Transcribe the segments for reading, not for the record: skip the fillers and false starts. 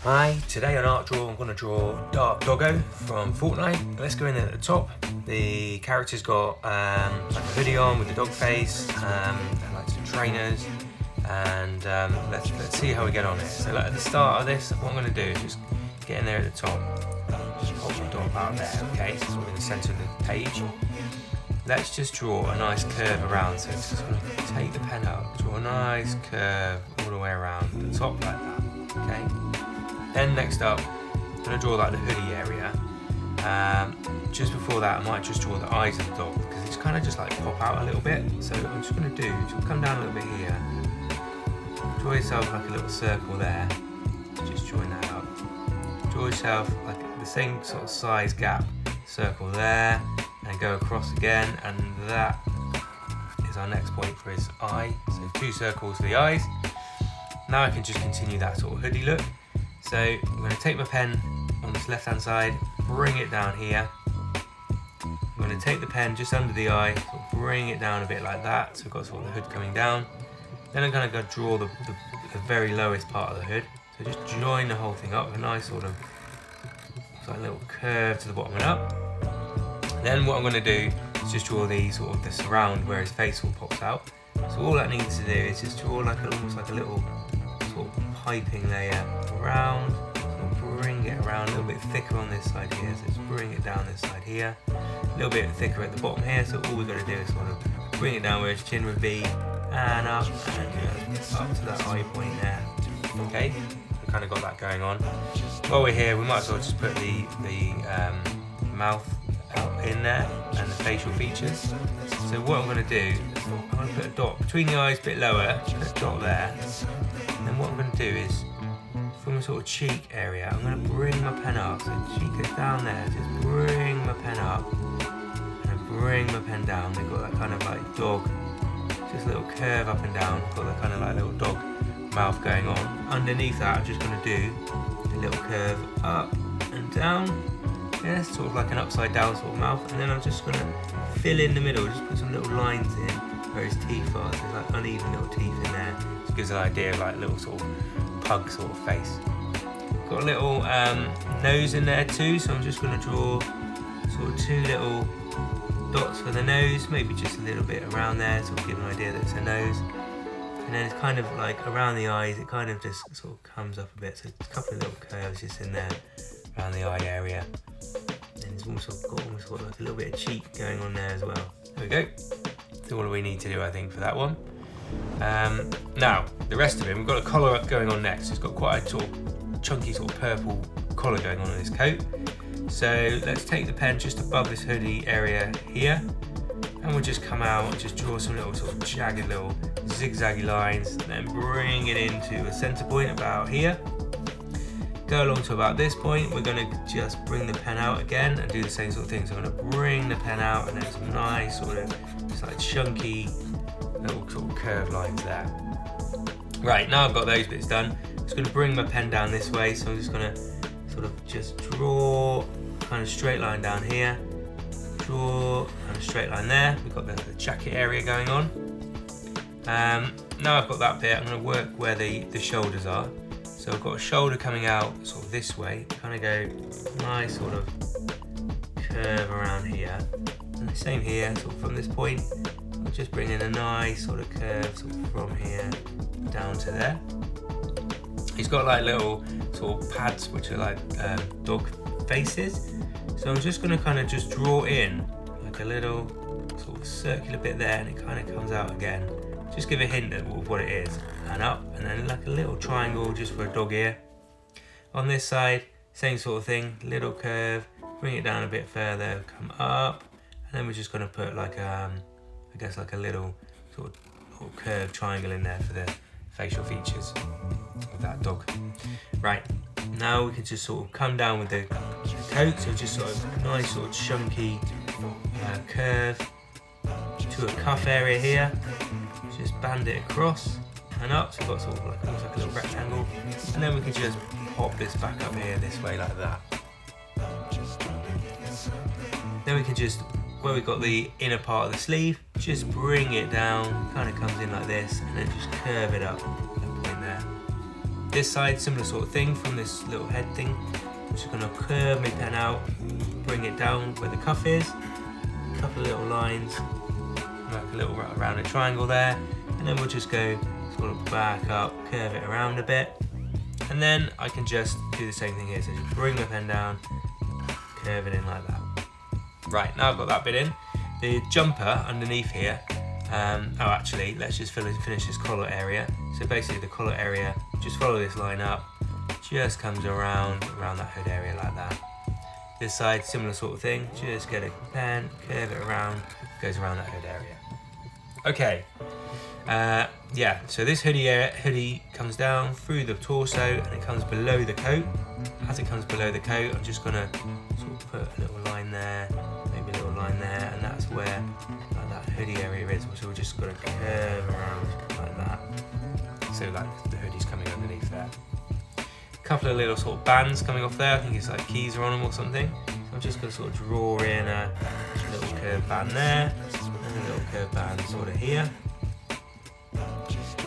Hi, today on Art Draw I'm going to draw Dark Doggo from Fortnite. Let's go in there at the top. The character's got like a hoodie on with the dog face, and like some trainers, and let's see how we get on it. So like, at the start of this, what I'm going to do is just get in there at the top, just pop the dog out there, okay, so we're in the centre of the page. Let's just draw a nice curve around, so it's just going to take the pen out, draw a nice curve all the way around the top like that, okay. Then next up, I'm going to draw like the hoodie area. Just before that, I might just draw the eyes of the dog because it's kind of just like pop out a little bit. So what I'm just going to do is come down a little bit here, draw yourself like a little circle there, just join that up. Draw yourself like the same sort of size gap, circle there, and go across again, and that is our next point for his eye. So 2 circles for the eyes. Now I can just continue that sort of hoodie look. So I'm going to take my pen on this left hand side, bring it down here. I'm going to take the pen just under the eye, sort of bring it down a bit like that, so we've got sort of the hood coming down. Then I'm going to go draw the very lowest part of the hood. So just join the whole thing up, a nice sort of like little curve to the bottom and up. Then what I'm going to do is just draw the sort of the surround where his face all pops out. So all that needs to do is just draw like almost like a little sort of piping layer around, so bring it around a little bit thicker on this side here, so just bring it down this side here, a little bit thicker at the bottom here, so all we've got to do is sort of bring it down where his chin would be, and up, and up to that eye point there. Okay, we kind of got that going on. While we're here, we might as well just put the mouth out in there and the facial features. So what I'm going to do, I'm going to put a dot between the eyes, a bit lower, put a dot there. And then what I'm going to do is, from a sort of cheek area, I'm going to bring my pen up. So cheek is down there, just bring my pen up, and I bring my pen down. They've got that kind of like dog, just a little curve up and down. Got that kind of like little dog mouth going on. Underneath that, I'm just going to do a little curve up and down. Yeah, sort of like an upside down sort of mouth. And then I'm just going to fill in the middle, just put some little lines in where his teeth are. So there's like uneven little teeth in there. Just gives an idea of like little sort of pug sort of face. Got a little nose in there too, so I'm just going to draw sort of 2 little dots for the nose, maybe just a little bit around there, sort of give an idea that it's a nose. And then it's kind of like around the eyes, it kind of just sort of comes up a bit, so a couple of little curves just in there around the eye area. And it's also got almost got like a little bit of cheek going on there as well. There we go. That's all we need to do, I think, for that one. Now, the rest of him, we've got a collar up going on next. It's got quite a sort of chunky sort of purple collar going on in his coat. So let's take the pen just above this hoodie area here, and we'll just come out and just draw some little sort of jagged little zigzaggy lines, and then bring it into a center point about here. Go along to about this point, we're going to just bring the pen out again and do the same sort of thing. So I'm going to bring the pen out, and then some nice sort of just like chunky little sort of curved lines there. Right, now I've got those bits done, I'm just going to bring my pen down this way. So I'm just going to sort of just draw kind of straight line down here, draw kind of straight line there. We've got the jacket area going on. Now I've got that bit, I'm going to work where the shoulders are. So I've got a shoulder coming out sort of this way, kind of go nice sort of curve around here. And the same here, sort of from this point, I'll just bring in a nice sort of curve sort of from here down to there. He's got like little sort of pads which are like dog faces. So I'm just going to kind of just draw in like a little sort of circular bit there, and it kind of comes out again. Just give a hint of what it is, and up, and then like a little triangle just for a dog ear. On this side, same sort of thing, little curve, bring it down a bit further, come up, and then we're just going to put like I guess like a little sort of little curved triangle in there for the facial features of that dog. Right, now we can just sort of come down with the coat, so just sort of nice sort of chunky curve to a cuff area here. Just band it across and up, so we've got sort of like almost like a little rectangle, and then we can just pop this back up here this way like that. Then we can just, where we've got the inner part of the sleeve, just bring it down, kind of comes in like this, and then just curve it up at that point there. This side, similar sort of thing from this little head thing. I'm just going to curve my pen out, bring it down where the cuff is, a couple of little lines, like a little rounded triangle there, and then we'll just go sort of back up, curve it around a bit, and then I can just do the same thing here. So just bring my pen down, curve it in like that. Right, now I've got that bit in. The jumper underneath here, actually, let's just finish this collar area. So basically the collar area, just follow this line up, just comes around that hood area like that. This side, similar sort of thing, just get a pen, curve it around, goes around that hood area. Okay, yeah, so this hoodie comes down through the torso and it comes below the coat. As it comes below the coat, I'm just gonna sort of put a little line there, maybe a little line there, and that's where like that hoodie area is. So we're just gonna curve around like that. So like the hoodie's coming underneath there. A couple of little sort of bands coming off there. I think it's like keys are on them or something. So I'm just gonna sort of draw in a little curved band there, and a little curved band sort of here.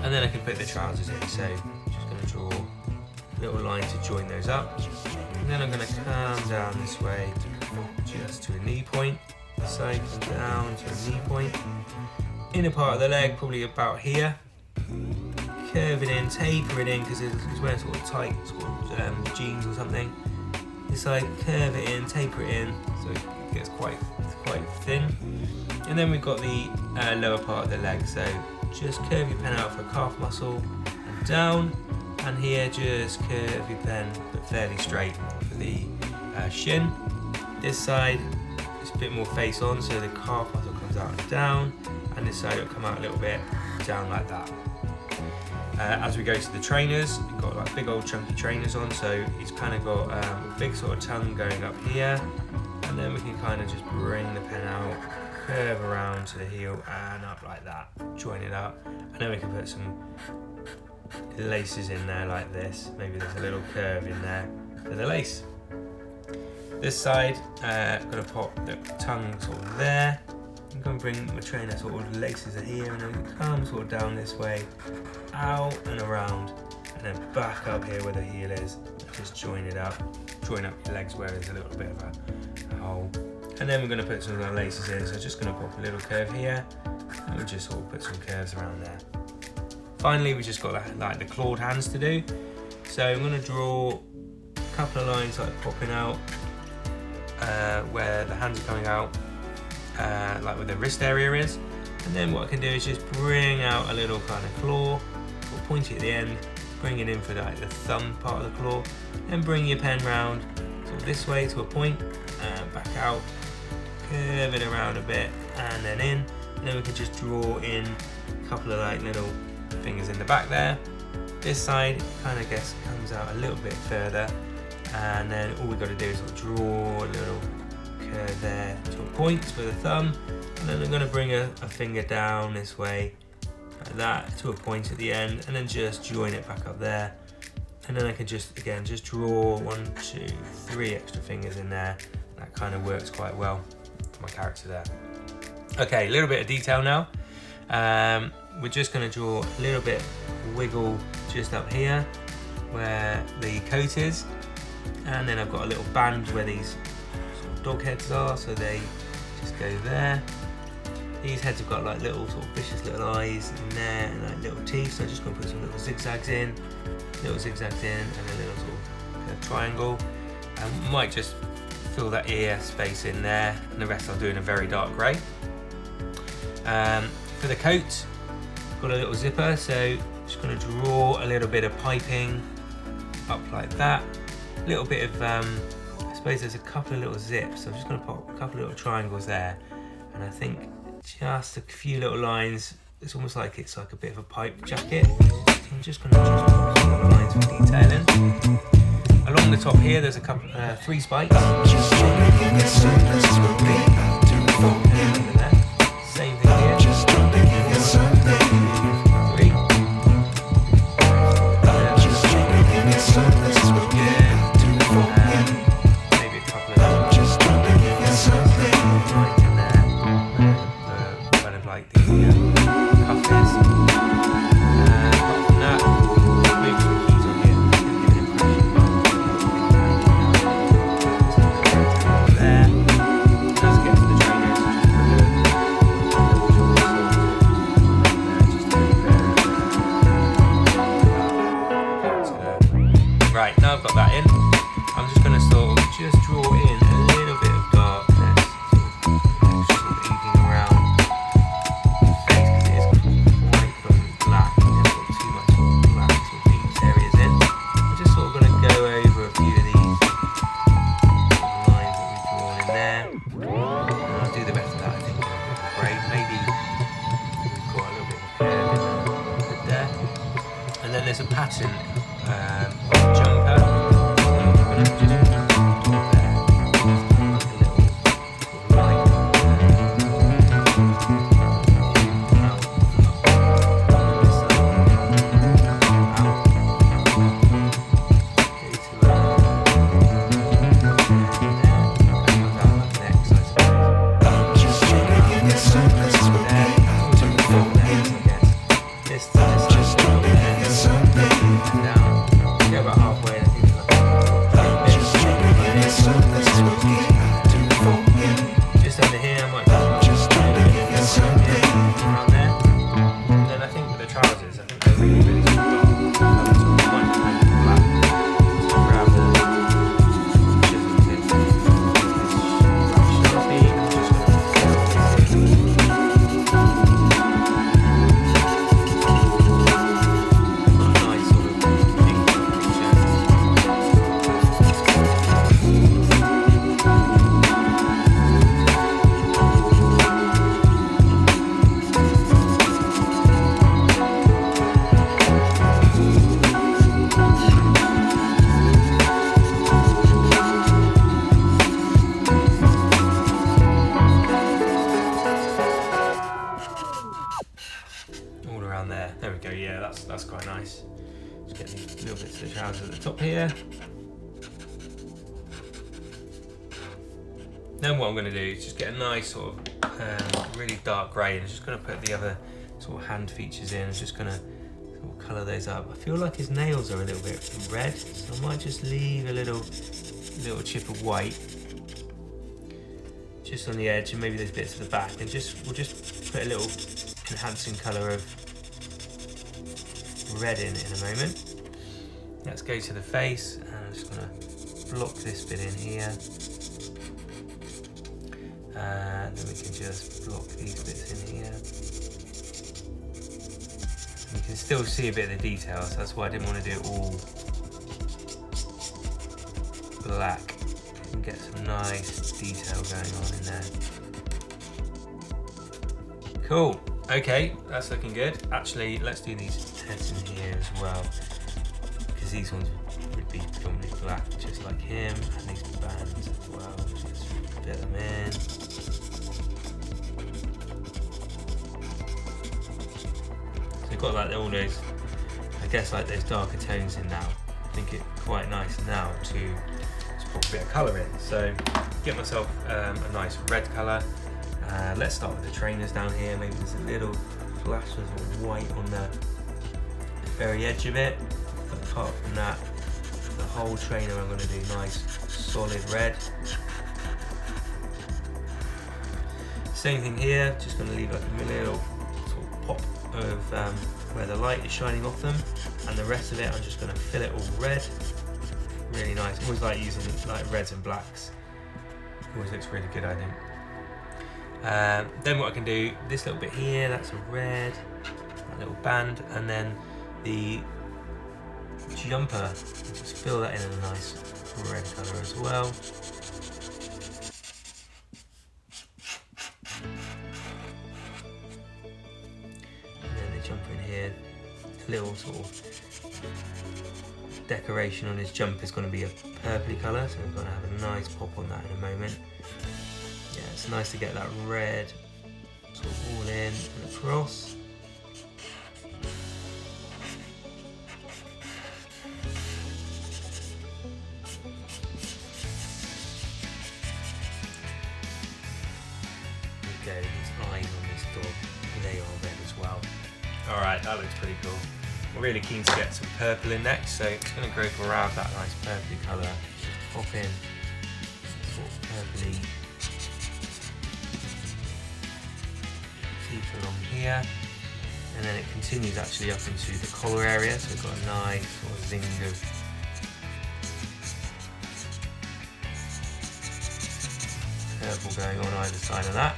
And then I can put the trousers in. So just gonna draw a little line to join those up. And then I'm gonna come down this way, just to a knee point. This side, come down to a knee point. Inner part of the leg, probably about here. Curve it in, taper it in, because it's wearing sort of tight sort of jeans or something. This side, curve it in, taper it in, so it gets quite thin. And then we've got the lower part of the leg, so just curve your pen out for a calf muscle and down, and here just curve your pen but fairly straight for the shin. This side is a bit more face on, so the calf muscle comes out and down, and this side will come out a little bit down like that. As we go to the trainers, we've got like big old chunky trainers on, so it's kind of got a big sort of tongue going up here, and then we can kind of just bring the pen out, curve around to the heel and up like that, join it up, and then we can put some laces in there like this. Maybe there's a little curve in there for the lace. This side, I've got to pop the tongue sort of there. I'm going to bring my trainer sort of laces are here, and then come sort of down this way, out and around, and then back up here where the heel is. Just join it up, join up your legs where there's a little bit of a hole. And then we're going to put some of the laces in, so just going to pop a little curve here, and we'll just sort of put some curves around there. Finally, we just got like the clawed hands to do. So I'm going to draw a couple of lines like popping out, where the hands are coming out, like where the wrist area is. And then what I can do is just bring out a little kind of claw, or pointy at the end, bring it in for like the thumb part of the claw, then bring your pen round sort of this way to a point, back out, curve it around a bit, and then in. And then we can just draw in a couple of like little fingers in the back there. This side kind of comes out a little bit further, and then all we've got to do is draw a little curve there to a point for the thumb, and then I'm going to bring a finger down this way like that to a point at the end, and then just join it back up there. And then I can just draw 1, 2, 3 extra fingers in there. That kind of works quite well for my character there. Okay, a little bit of detail now. We're just going to draw a little bit wiggle just up here where the coat is, and then I've got a little band where these sort of dog heads are, so they just go there. These heads have got like little sort of vicious little eyes in there and like little teeth, so I'm just going to put some little zigzags in, and a little sort of triangle. And might just fill that ear space in there, and the rest I'll do in a very dark grey. For the coat, got a little zipper, so just going to draw a little bit of piping up like that. A little bit of, I suppose there's a couple of little zips, so I'm just going to pop a couple of little triangles there, and I think just a few little lines. It's almost like it's like a bit of a pipe jacket. So I'm just going to pop some little lines for detailing. Along the top here, there's a couple, 3 spikes. Same thing here. 3. Maybe a couple of right in there. Kind of like the cuff is. Apart from that, maybe some keys on here. Alright, now I've got that in, I'm just going to sort of just draw in a little bit of darkness, sort of evening around the face, because it is quite predominantly black. We haven't got too much sort of black sort of deep areas in. I'm just sort of going to go over a few of these lines that we've drawn in there. And I'll do the rest of that, I think, great. Maybe we've got a little bit of curve in there. And then there's a pattern on the jumper. I'm going to just there we go, yeah, that's quite nice. Just get these little bits of the trousers at the top here. Then what I'm going to do is just get a nice sort of really dark grey, and I'm just going to put the other sort of hand features in. I'm just going to sort of colour those up. I feel like his nails are a little bit red, so I might just leave a little chip of white just on the edge, and maybe those bits at the back, and we'll just put a little enhancing colour of red in a moment. Let's go to the face, and I'm just going to block this bit in here, and then we can just block these bits in here. You can still see a bit of the details, so that's why I didn't want to do it all black. You can get some nice detail going on in there. Cool. Okay, that's looking good. Actually, let's do these heads in here as well, because these ones would be predominantly black, just like him, and these bands as well. Just fit them in. So we've got like all those, I guess, like those darker tones in now. I think it's quite nice now to just put a bit of colour in. So get myself a nice red colour. Let's start with the trainers down here. Maybe there's a little flash of white on the very edge of it. But apart from that, the whole trainer I'm going to do nice solid red. Same thing here, just going to leave like a little sort of pop of where the light is shining off them, and the rest of it I'm just going to fill it all red. Really nice. Always like using like reds and blacks. Always looks really good, I think. Then what I can do, this little bit here, that's a red, that little band, and then the jumper, just fill that in a nice red colour as well. And then the jumper in here, the little sort of decoration on his jumper is going to be a purpley colour, so I'm going to have a nice pop on that in a moment. Yeah, it's nice to get that red sort of all in and across. There we go, these eyes on this dog, they are red as well. Alright, that looks pretty cool. We're really keen to get some purple in next, so it's going to go around that nice purpley colour. Just pop in sort of purpley along here, and then it continues actually up into the collar area, so we've got a nice sort of zing of circle going on either side of that.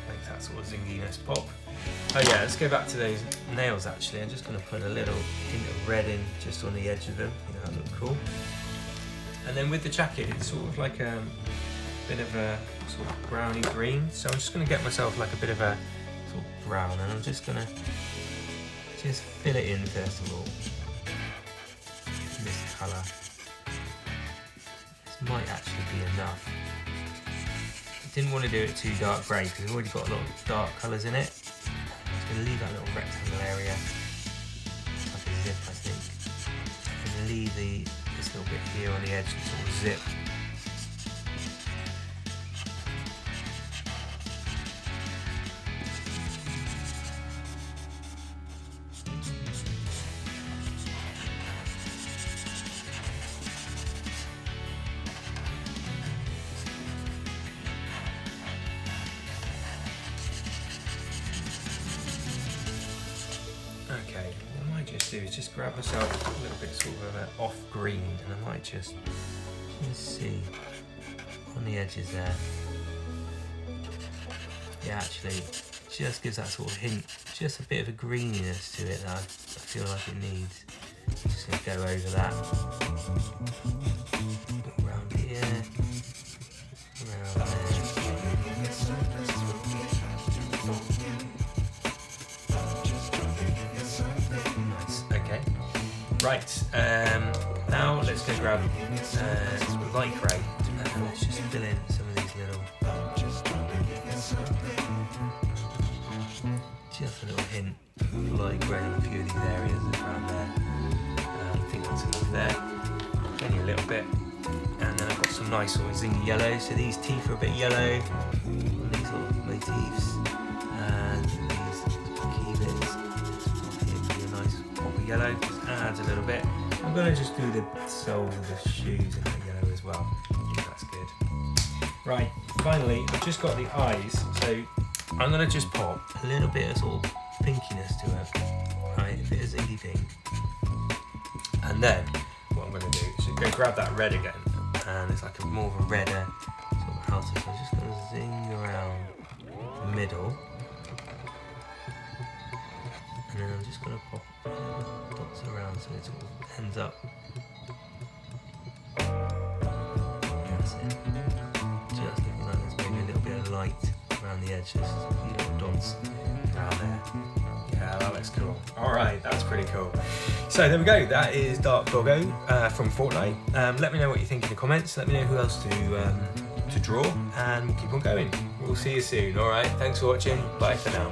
Makes that sort of zinginess pop. Oh yeah, let's go back to those nails actually. I'm just going to put a little hint of red in just on the edge of them. You know, that look cool. And then with the jacket, it's sort of like a bit of a sort of browny green. So I'm just going to get myself like a bit of a sort of brown, and I'm just going to just fill it in first of all. This colour. This might actually be enough. I didn't want to do it too dark grey because we've already got a lot of dark colours in it. I'm going to leave that little rectangle area like a zip, I think. I'm going to leave this little bit here on the edge to sort of zip. Okay, what I might just do is just grab myself a little bit sort of an off green, and I might just see on the edges there. Yeah, actually, just gives that sort of hint, just a bit of a greeniness to it that I feel like it needs. Just gonna go over that. Around here, around there. Right, now let's go grab light grey and let's just fill in some of these little, just a little hint of light grey in a few of these areas around there. I think that's enough there, only a little bit. And then I've got some nice sort of zingy yellow, so these teeth are a bit yellow, and these little motifs, and these key bits off here can be a nice pop of yellow. Adds a little bit. I'm going to just do the soles of the shoes in the yellow as well. That's good. Right, finally, I've just got the eyes, so I'm going to just pop a little bit of sort of pinkiness to it. Right, a bit of zingy pink. And then, what I'm going to do is just go grab that red again, and it's like a more of a redder sort of outer, so I'm just going to zing around the middle. And then I'm just going to pop dots around so it sort of ends up. That's it. Just looking like there's maybe a little bit of light around the edges, a few little dots around there. Yeah, that looks cool. Alright, that's pretty cool. So there we go, that is Dark Doggo from Fortnite. Let me know what you think in the comments, let me know who else to draw, and we'll keep on going. We'll see you soon, alright? Thanks for watching, bye for now.